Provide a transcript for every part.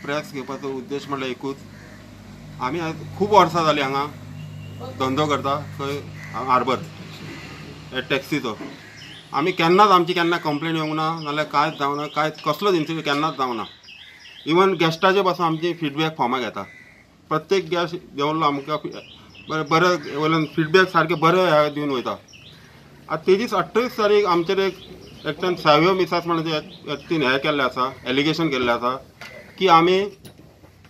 Press घेवपाचो उद्देश म्हणल्यार एकूच, आमी खूब वर्सां जालीं हांगा धंदो करता खंय हार्बर टॅक्सीचो. आमी केन्नाच आमची केन्ना कंप्लेन येवंक ना, नाल्यार कांयच जावना, कांयच कसलोच इन्सिडंट केन्नाच जावना. इवन गॅस्टाचे पासून आमची फीडबॅक फॉर्मां घेता. प्रत्येक गॅस्ट देंवल्लो आमकां बरे वयल्यान फीडबॅक सारके बरे दिवन वयता. आतां तेजीच 28 तारीख आमचेर एकट्यान साव्यो मिसास म्हणून व्यक्तीन हें केल्लें आसा, एलिगेशन केल्लें आसा की आमी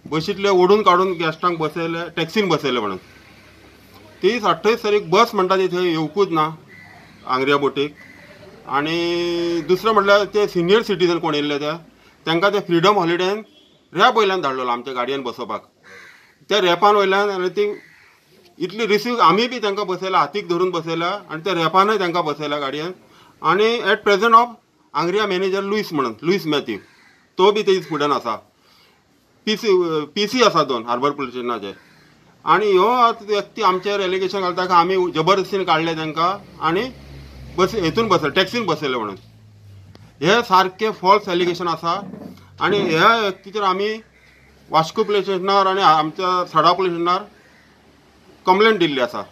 बशींतले ओडून काडून गॅस्टांक बसयले, टॅक्सीन बसयले म्हणून. तीच 28 तारीख बस म्हणटा ती थंय येवकूच ना आंग्रिया बोटीक. आनी दुसरें म्हटल्यार ते सिनियर सिटीजन कोण येयल्ले तांकां ते फ्रिडम हॉलिडेन रॅप वयल्यान धाडलेलो आमच्या गाडयेन बसोवपाक. त्या रॅपान वयल्यान आनी ती इतली रिसीव आमी बी तांकां बसयला, हातीक धरून बसयला आनी त्या रॅपानूय तांकां बसयला गाडयेन. आनी at present of Angria manager Lewis Matthew तो बी तेजे फुड्यान आसा. पीसी आसा 2 हार्बर पुलीस स्टेशनाचे. आनी ह्यो व्यक्ती आमचेर एलिगेशन घालता की आमी जबरदस्तीन काडले तांकां आनी हेतून बसयले, टॅक्सीन बसयले म्हणून. हे सारके फॉल्स एलिगेशन आसा. आनी ह्या व्यक्तीचेर आमी वास्को पुलीस स्टेशनार आनी आमच्या सडा पुलीस स्टेशनार कंप्लेंट दिल्ली आसा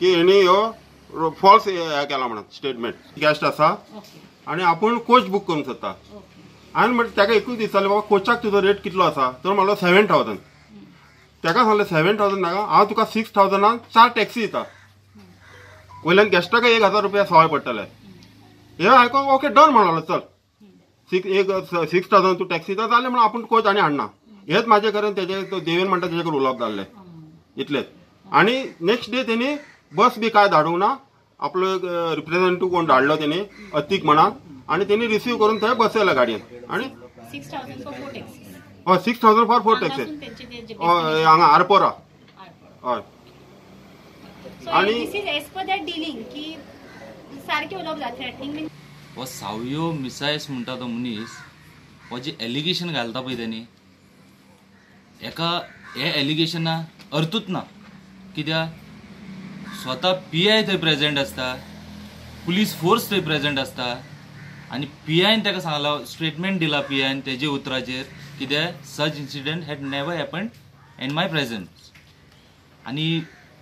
की हेणी ह्यो फॉल्स हें केला म्हणून स्टेटमेंट. गॅस्ट आसा आनी आपूण कोच बूक करूंक सोदता. हांवें म्हणलें ताका एकूच दिसतालें बाबा कोचाक तुजो रेट कितलो आसा, तर म्हणलो 7,000. ताका सांगलें 7,000 नाका, हांव तुका 6,000 4 टॅक्सी दिता. वयल्यान गॅस्टाक 1,000 रुपया सवाय पडटले. हे आयकोंक ओके डन म्हणलो, चल 6,000 तूं टॅक्सी दिता जालें म्हणून आपूण कोच आनी हाडना. हेच म्हाजे कडेन तेजे देवेन म्हणटा तेजे कडेन उलोवप जाल्लें इतलेंच. आनी नेक्स्ट डे तेणी बस बी काय धाडूंक ना, आपलो रिप्रेझेंटेटिव्ह कोण धाडलो तेणी अतीक म्हणान, आनी तेणी रिसीव करून थंय बसयला गाडयेन. आनी 6,000 फॉर 4 टॅक्सी. हय 6,000 फॉर 4 टॅक्सी हय हांगा आरपोरा. हय आनी this is as per that dealing की सारके उलोवप जाता थ्रेटनिंग. हो सावयो मिसायस म्हणटा तो मनीस हो जे एलिगेशन घालता पळय तेणी एका हे एलिगेशना अर्थूच ना. कित्याक स्वता PI थंय प्रेजेंट आसता, पुलीस फोर्स थंय प्रेजेंट आसता आनी PIन ताका सांगला, स्टेटमेंट दिला PIन तेजे उतराचेर कित्याक such incident had never happened in my presence. आनी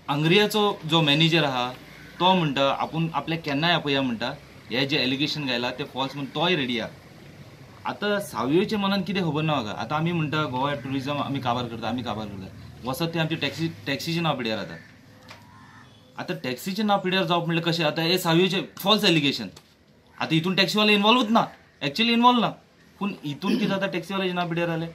आंग्रियाचो जो मॅनेजर आहा तो म्हणटा आपूण आपल्याक केन्नाय आपया म्हणटा, हे जे एलिगेशन घायला ते फॉल्स म्हणून तोय रेडी आहा. आतां सावयोच्या मनान कितें खबर ना म्हाका. आतां आमी म्हणटा गोवा टुरिजम आमी काबार करता, वसत ते आमची टॅक्सीचे नांव पिड्यार जाता. आतां टॅक्सीचे नांव पिड्यार जावप म्हणल्यार कशें, आतां हे सावयोचे फॉल्स एलिगेशन. आतां हितून टॅक्सीवाले इन्वॉल्वूच ना, एक्चुअली इन्वॉल्व ना, पूण हितून कितें जाता टॅक्सीवाल्याचे नांव पिड्यार जालें.